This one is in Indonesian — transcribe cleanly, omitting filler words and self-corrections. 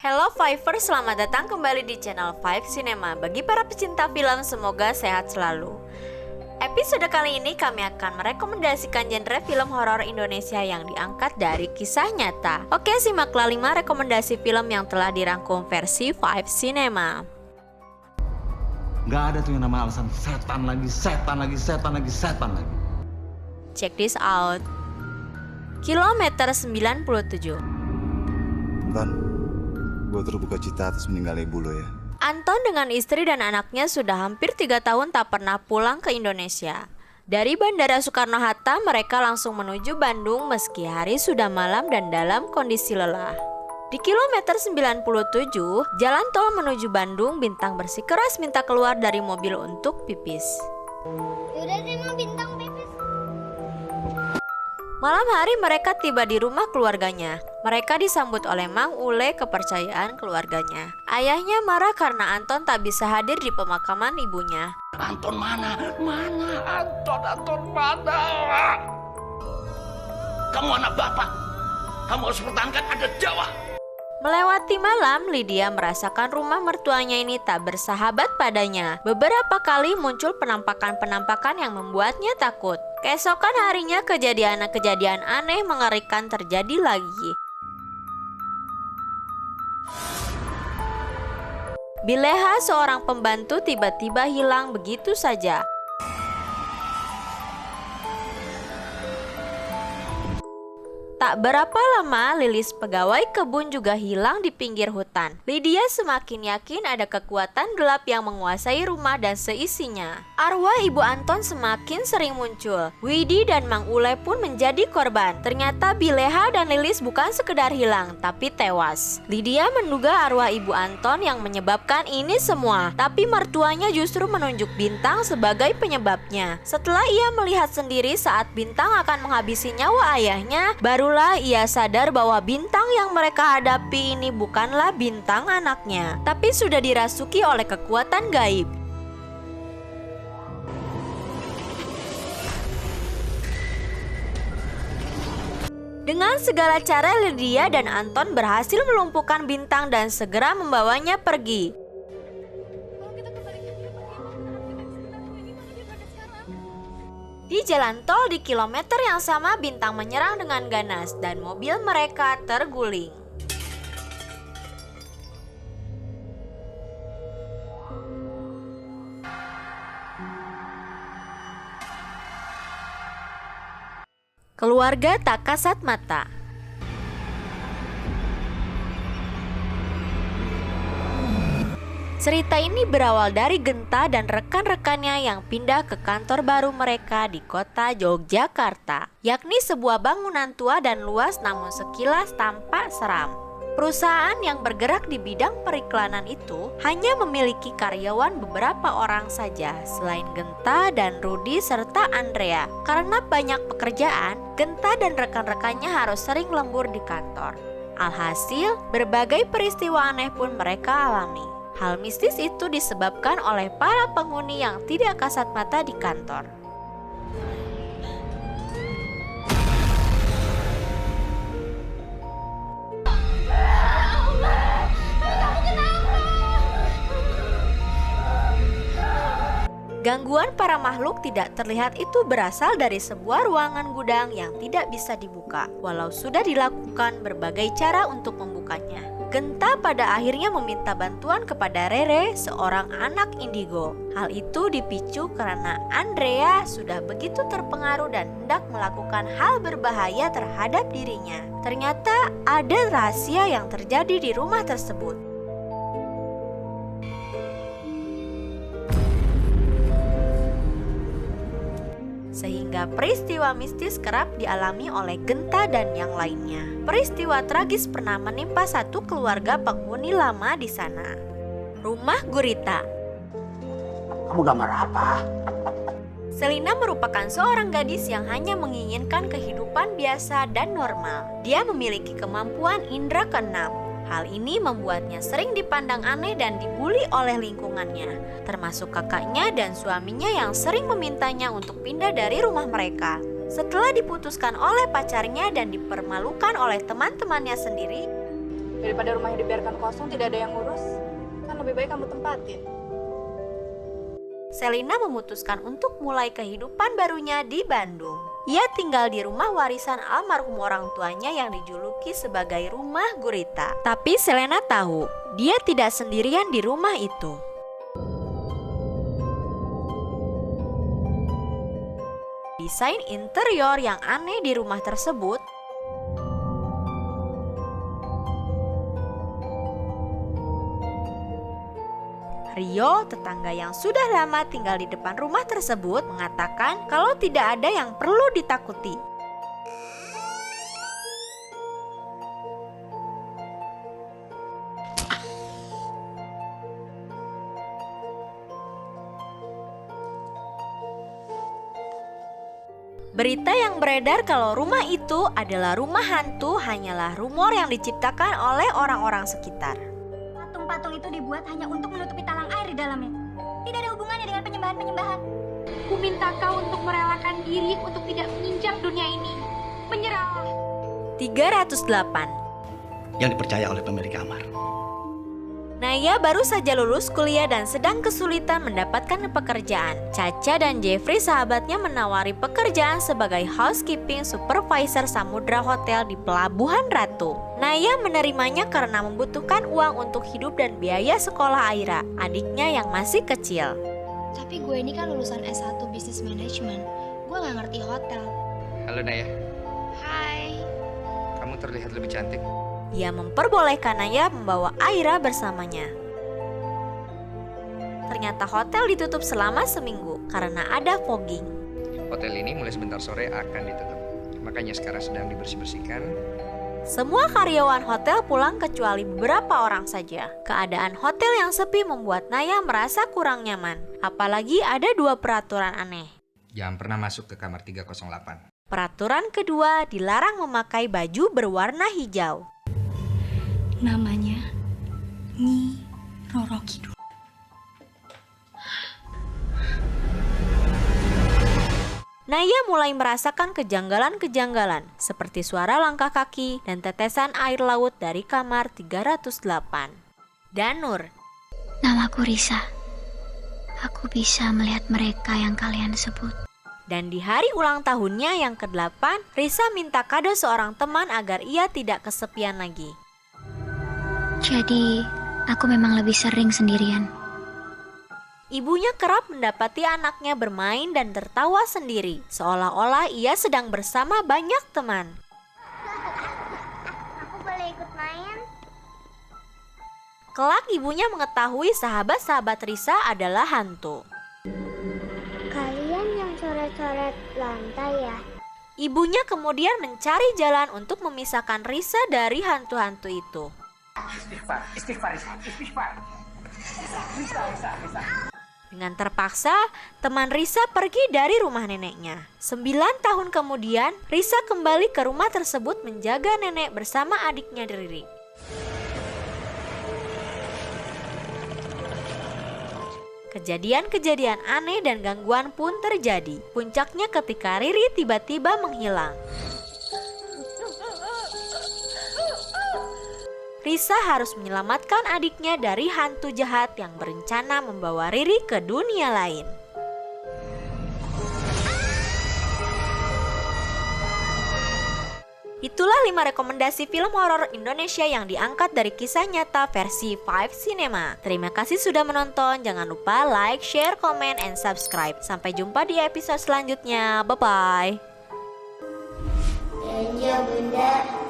Hello Fivers, selamat datang kembali di channel Five Cinema. Bagi para pecinta film, semoga sehat selalu. Episode kali ini kami akan merekomendasikan genre film horor Indonesia yang diangkat dari kisah nyata. Oke, simaklah 5 rekomendasi film yang telah dirangkum versi Five Cinema. Gak ada tuh yang nama alasan setan lagi. Check this out. Kilometer 97. Ton, gue terbuka cita atas meninggalnya ibu lo ya. Anton dengan istri dan anaknya sudah hampir 3 tahun tak pernah pulang ke Indonesia. Dari Bandara Soekarno-Hatta mereka langsung menuju Bandung meski hari sudah malam dan dalam kondisi lelah. Di kilometer 97, jalan tol menuju Bandung, Bintang bersikeras minta keluar dari mobil untuk pipis. Udah deh mau Bintang pipis. Malam hari mereka tiba di rumah keluarganya. Mereka disambut oleh Mang Ule, kepercayaan keluarganya. Ayahnya marah karena Anton tak bisa hadir di pemakaman ibunya. Anton mana? Anton mana? Kamu anak bapak. Kamu harus pertahankan adat Jawa. Melewati malam, Lydia merasakan rumah mertuanya ini tak bersahabat padanya. Beberapa kali muncul penampakan-penampakan yang membuatnya takut. Keesokan harinya kejadian-kejadian aneh mengerikan terjadi lagi. Bileha, seorang pembantu, tiba-tiba hilang begitu saja. Tak berapa lama, Lilis, pegawai kebun, juga hilang di pinggir hutan. Lydia semakin yakin ada kekuatan gelap yang menguasai rumah dan seisinya. Arwah Ibu Anton semakin sering muncul. Widi dan Mang Ule pun menjadi korban. Ternyata Bileha dan Lilis bukan sekedar hilang, tapi tewas. Lydia menduga arwah Ibu Anton yang menyebabkan ini semua, tapi mertuanya justru menunjuk Bintang sebagai penyebabnya. Setelah ia melihat sendiri saat Bintang akan menghabisi nyawa ayahnya, barulah ia sadar bahwa Bintang yang mereka hadapi ini bukanlah Bintang anaknya, tapi sudah dirasuki oleh kekuatan gaib. Dengan segala cara, Lydia dan Anton berhasil melumpuhkan Bintang dan segera membawanya pergi. Di jalan tol di kilometer yang sama, Bintang menyerang dengan ganas dan mobil mereka terguling. Keluarga tak kasat mata. Cerita ini berawal dari Genta dan rekan-rekannya yang pindah ke kantor baru mereka di kota Yogyakarta, yakni sebuah bangunan tua dan luas namun sekilas tampak seram. Perusahaan yang bergerak di bidang periklanan itu hanya memiliki karyawan beberapa orang saja selain Genta dan Rudi serta Andrea. Karena banyak pekerjaan, Genta dan rekan-rekannya harus sering lembur di kantor. Alhasil, berbagai peristiwa aneh pun mereka alami. Hal mistis itu disebabkan oleh para penghuni yang tidak kasat mata di kantor. Gangguan para makhluk tidak terlihat itu berasal dari sebuah ruangan gudang yang tidak bisa dibuka, walau sudah dilakukan berbagai cara untuk membukanya. Genta pada akhirnya meminta bantuan kepada Rere, seorang anak indigo. Hal itu dipicu karena Andrea sudah begitu terpengaruh dan hendak melakukan hal berbahaya terhadap dirinya. Ternyata ada rahasia yang terjadi di rumah tersebut. Sehingga peristiwa mistis kerap dialami oleh Genta dan yang lainnya. Peristiwa tragis pernah menimpa satu keluarga penghuni lama di sana. Rumah Gurita. Kamu gambar apa? Selina merupakan seorang gadis yang hanya menginginkan kehidupan biasa dan normal. Dia memiliki kemampuan indera keenam. Hal ini membuatnya sering dipandang aneh dan dibully oleh lingkungannya, termasuk kakaknya dan suaminya yang sering memintanya untuk pindah dari rumah mereka. Setelah diputuskan oleh pacarnya dan dipermalukan oleh teman-temannya sendiri, Daripada rumahnya dibiarkan kosong, tidak ada yang ngurus, kan lebih baik kamu tempatin. Selina memutuskan untuk mulai kehidupan barunya di Bandung. Ia tinggal di rumah warisan almarhum orang tuanya yang dijuluki sebagai rumah gurita. Tapi Selena tahu, dia tidak sendirian di rumah itu. Desain interior yang aneh di rumah tersebut Rio, tetangga yang sudah lama tinggal di depan rumah tersebut, mengatakan kalau tidak ada yang perlu ditakuti. Berita yang beredar kalau rumah itu adalah rumah hantu hanyalah rumor yang diciptakan oleh orang-orang sekitar. Patung-patung itu dibuat hanya untuk menutupi talang air di dalamnya. Tidak ada hubungannya dengan penyembahan-penyembahan. Ku minta kau untuk merelakan diri untuk tidak menginjak dunia ini. Menyerahlah. 308. Yang dipercaya oleh pemilik kamar. Naya baru saja lulus kuliah dan sedang kesulitan mendapatkan pekerjaan. Caca dan Jeffrey sahabatnya menawari pekerjaan sebagai housekeeping supervisor Samudra Hotel di Pelabuhan Ratu. Naya menerimanya karena membutuhkan uang untuk hidup dan biaya sekolah Aira, adiknya yang masih kecil. Tapi gue ini kan lulusan S1 Business Management. Gue gak ngerti hotel. Halo Naya, Hai. kamu terlihat lebih cantik. Ia memperbolehkan Naya membawa Aira bersamanya. Ternyata hotel ditutup selama seminggu karena ada fogging. Hotel ini mulai sebentar sore akan ditutup. Makanya sekarang sedang dibersih-bersihkan. Semua karyawan hotel pulang kecuali beberapa orang saja. Keadaan hotel yang sepi membuat Naya merasa kurang nyaman. Apalagi ada 2 peraturan aneh. Jangan pernah masuk ke kamar 308. Peraturan kedua, dilarang memakai baju berwarna hijau. Namanya Nyi Roro Kidul. Naya mulai merasakan kejanggalan-kejanggalan seperti suara langkah kaki dan tetesan air laut dari kamar 308. Danur. Namaku Risa. Aku bisa melihat mereka yang kalian sebut. Dan di hari ulang tahunnya yang ke-8, Risa minta kado seorang teman agar ia tidak kesepian lagi. Jadi, aku memang lebih sering sendirian. Ibunya kerap mendapati anaknya bermain dan tertawa sendiri, seolah-olah ia sedang bersama banyak teman. Aku boleh ikut main? Kelak ibunya mengetahui sahabat-sahabat Risa adalah hantu. Kalian yang coret-coret lantai ya? Ibunya kemudian mencari jalan untuk memisahkan Risa dari hantu-hantu itu. Istighfar. Risa. Dengan terpaksa, teman Risa pergi dari rumah neneknya. 9 tahun kemudian, Risa kembali ke rumah tersebut menjaga nenek bersama adiknya Riri. Kejadian-kejadian aneh dan gangguan pun terjadi. Puncaknya ketika Riri tiba-tiba menghilang. Risa harus menyelamatkan adiknya dari hantu jahat yang berencana membawa Riri ke dunia lain. Itulah 5 rekomendasi film horor Indonesia yang diangkat dari kisah nyata versi 5 Cinema. Terima kasih sudah menonton. Jangan lupa like, share, comment, and subscribe. Sampai jumpa di episode selanjutnya. Bye-bye. Iya bunda.